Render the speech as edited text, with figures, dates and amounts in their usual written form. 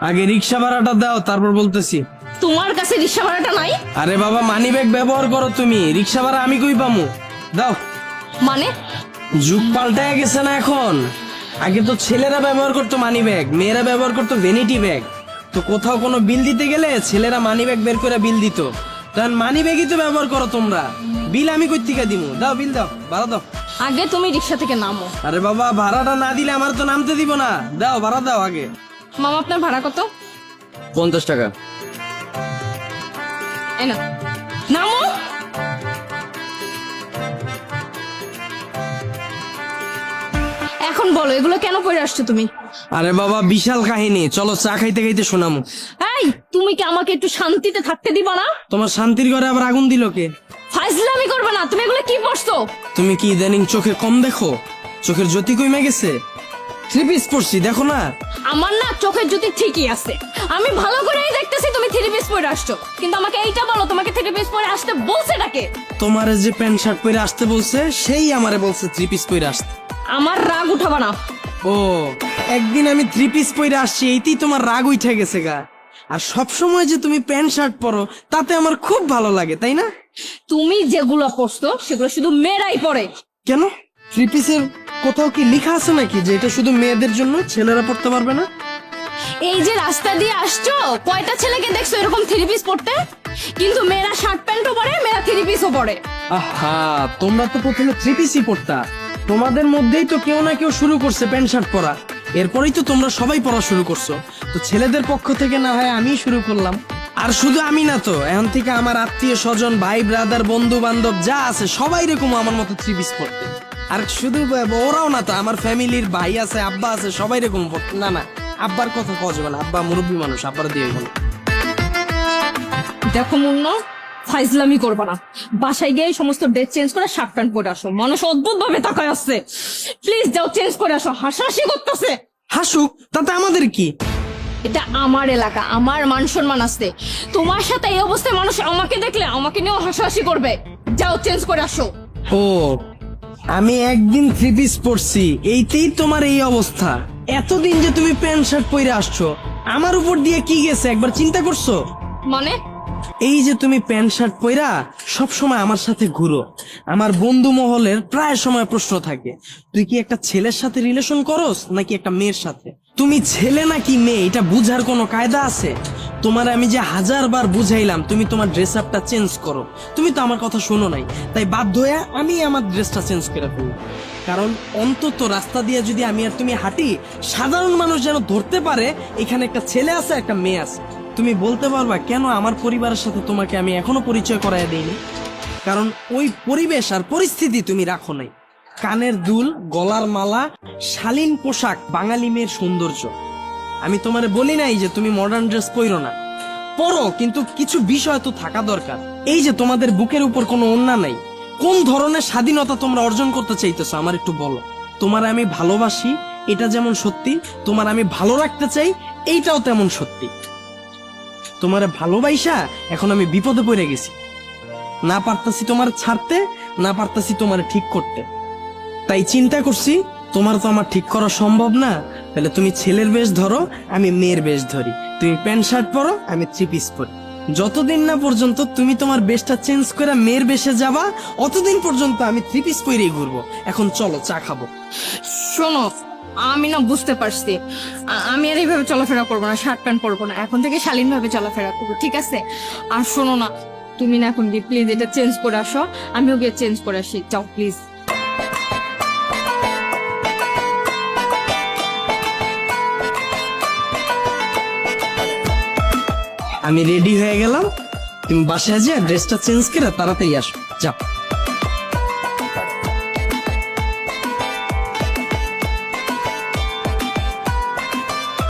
আগে রিক্সা ভাড়াটা দাও, তারপর বলতেছি। তোমার কাছে রিক্সা ভাড়াটা নাই? আরে বাবা, মানি ব্যাগ ব্যবহার করো তুমি, রিক্সা ভাড়া আমি কই পামু? দাও। মানে যুগ পাল্টায় গেছে না এখন। আগে তো ছেলেরা ব্যবহার করতো মানি ব্যাগ, মেয়েরা ব্যবহার করতো ভ্যানিটি ব্যাগ। তো কোথাও কোনো বিল দিতে গেলে ছেলেরা মানি ব্যাগ বের করে বিল দিত, তখন মানি ব্যাগই তো ব্যবহার করো তোমরা। বিল আমি কই থেকে দিমু? দাও বিল দাও, ভাড়া দাও। আগে তুমি রিক্সা থেকে নামো। আরে বাবা, ভাড়াটা না দিলে আমার তো নামতে দিব না। দাও, ভাড়া দাও আগে। মামা আপনার ভাড়া কত? 50 টাকা। এই না, নামো। এখন বলো এগুলো কেন পরে আসছো তুমি? আরে বাবা, বিশাল কাহিনী, চলো চা খাইতে খাইতে শোনামু। এই তুমি কি আমাকে একটু শান্তিতে থাকতে দিবা না? তোমার শান্তির ঘরে আবার আগুন দিল কে? ফাইজলামি করবে না। তুমি এগুলো কি পড়ছো? তুমি কি ইদানিং চোখে কম দেখো? চোখের জ্যোতি কমে গেছে? 3 পিস পরছি, দেখো না? আমার না চোখের জ্যোতি ঠিকই আছে, আমি ভালো করেই দেখতেছি তুমি থ্রি পিস পরে আসছো। কিন্তু আমাকে এইটা বলো, তোমাকে থ্রি পিস পরে আসতে বলছে ডাকে? তোমারে যে প্যান্ট শার্ট পরে আসতে বলছে, সেই আমারে বলছে 3 পিস পরে আসতে। আমার রাগ উঠাবা না। ও, একদিন আমি 3 পিস পরে আসছি, এইতেই তোমার রাগ উঠে গেছে গা। আর সব সময় যে তুমি প্যান্ট শার্ট পরো, তাতে আমার খুব ভালো লাগে, তাই না? তুমি যেগুলো পরছো সেগুলো শুধু মেয়েরাই পরে। কেন? 3 পিসের কোথাও কি লেখা আছে নাকি যে এটা শুধু মেয়েদের জন্য, ছেলেরা পড়তে পারবে না? এই যে রাস্তা দিয়ে আসছো, কয়টা ছেলেকে দেখছো এরকম থ্রি পিস পরতে? কিন্তু মেয়েরা শার্ট প্যান্টও পরে, মেয়েরা থ্রি পিসও পরে। আহা, তোমরা তো প্রথমে 3 পিসই পড়তা। তোমাদের মধ্যেই তো কেউ না কেউ শুরু করছে প্যান্ট শার্ট পরা, এরপরেই তো তোমরা সবাই পড়া শুরু করছো। তো ছেলেদের পক্ষ থেকে না হয় আমি শুরু করলাম। আর শুধু আমি না তো, এখন থেকে আমার আত্মীয় স্বজন, ভাই ব্রাদার, বন্ধু বান্ধব যা আছে সবাই এরকম আমার মতো 3 পিস পড়তে। আর শুধু ওরাও না তো, আমার ফ্যামিলির ভাই আছে, আব্বা আছে, সবাই এরকম পড়তে। না না, আব্বার কথা কওয়া যাবে না, আব্বা মুরব্বী মানুষ, আব্বার দিয়ে গেল। দেখো মুন্না, ফাইজলামি করবা না। বাসায় গিয়ে সমস্ত ড্রেস চেঞ্জ করে শার্ট প্যান্ট পরে আসো। মানুষ অদ্ভুত ভাবে তাকায় আসছে। প্লিজ যাও, চেঞ্জ করে আসো। হাসাহাসি করতেছে। হাসুক, তাতে আমাদের কি? এটা আমার এলাকা, আমার মান সম্মান আছে। তোমার সাথে এই অবস্থায় মানুষ আমাকে দেখলে আমাকে নিয়েও হাসাহাসি করবে। যাও, চেঞ্জ করে আসো। ও, আমি একদিন 3 পিস পরছি, এইতেই তোমার এই অবস্থা? এতদিন যে তুমি প্যান্ট শার্ট পরে আসছো, আমার উপর দিয়ে কি গেছে একবার চিন্তা করছো? মানে এই যে তুমি প্যান্ট শার্ট পরা সব সময় আমার সাথে ঘুরো, আমার বন্ধু মহলের প্রায় সময় প্রশ্ন থাকে, তুই কি একটা ছেলের সাথে রিলেশন করস নাকি একটা মেয়ের সাথে? তুমি ছেলে নাকি মেয়ে এটা বুঝার কোনো কায়দা আছে? তোমার আমি যে 1000 বার বুঝাইলাম তুমি তোমার ড্রেস আপটা চেঞ্জ করো, তুমি তো আমার কথা শোনো নাই। তাই বাধ্য হয়ে আমি আমার ড্রেসটা চেঞ্জ করে ফেলি। কারণ অন্তত রাস্তা দিয়ে যদি আমি আর তুমি হাঁটি, সাধারণ মানুষ যেন ধরতে পারে এখানে একটা ছেলে আছে, একটা মেয়ে আছে। তুমি বলতে পারবা কেন আমার পরিবারের সাথে তোমাকে আমি এখনো পরিচয় করায় দিইনি? কারণ ওই পরিবেশ আর পরিস্থিতি তুমি রাখো নাই। কানের দুল, গলার মালা, শালীন পোশাক বাঙালি মেয়ের সৌন্দর্য। আমি তোমারে বলি নাই যে তুমি মডার্ন ড্রেস পরো না, পরো, কিন্তু কিছু বিষয় তো থাকা দরকার। এই যে তোমাদের বুকের উপর কোনো ওড়না নাই, কোন ধরনের স্বাধীনতা তোমরা অর্জন করতে চাইতেছো আমার একটু বলো। তোমার আমি ভালোবাসি এটা যেমন সত্যি, তোমার আমি ভালো রাখতে চাই এইটাও তেমন সত্যি। তোমারে ভালোবাসা এখন আমি বিপদে পড়ে গেছি, না পারতাছি তোমার ছাড়তে, না পারতাছি তোমার ঠিক করতে। তাই চিন্তা করছি তোমার তো আমার ঠিক করা সম্ভব না, তাহলে তুমি ছেলের বেশ ধরো, আমি মেয়ের বেশ ধরি। তুমি প্যান্ট শার্ট পরো, আমি 3 পিস পরি। যতদিন না পর্যন্ত তুমি তোমার বেশটা চেঞ্জ করে মেয়ের বেশে যাবা, অতদিন পর্যন্ত আমি 3 পিস পরেই ঘুরবো। এখন চলো চা খাবো। শোনো, আমি না বুঝতে পারছি, আমি আর এইভাবে চলাফেরা করবো না, শার্ট প্যান্ট পরবো না। এখন থেকে শালীন ভাবে চলাফেরা করবো, ঠিক আছে? আর শোনো না, তুমি না এখন গিয়ে প্লিজ এটা চেঞ্জ করে আসো, আমিও গিয়ে চেঞ্জ করে আসি। যাও প্লিজ। আমি রেডি হয়ে গেলাম, তুমি বাসায় যা ড্রেসটা চেঞ্জ করে তাড়াতাড়ি আসো, যাও।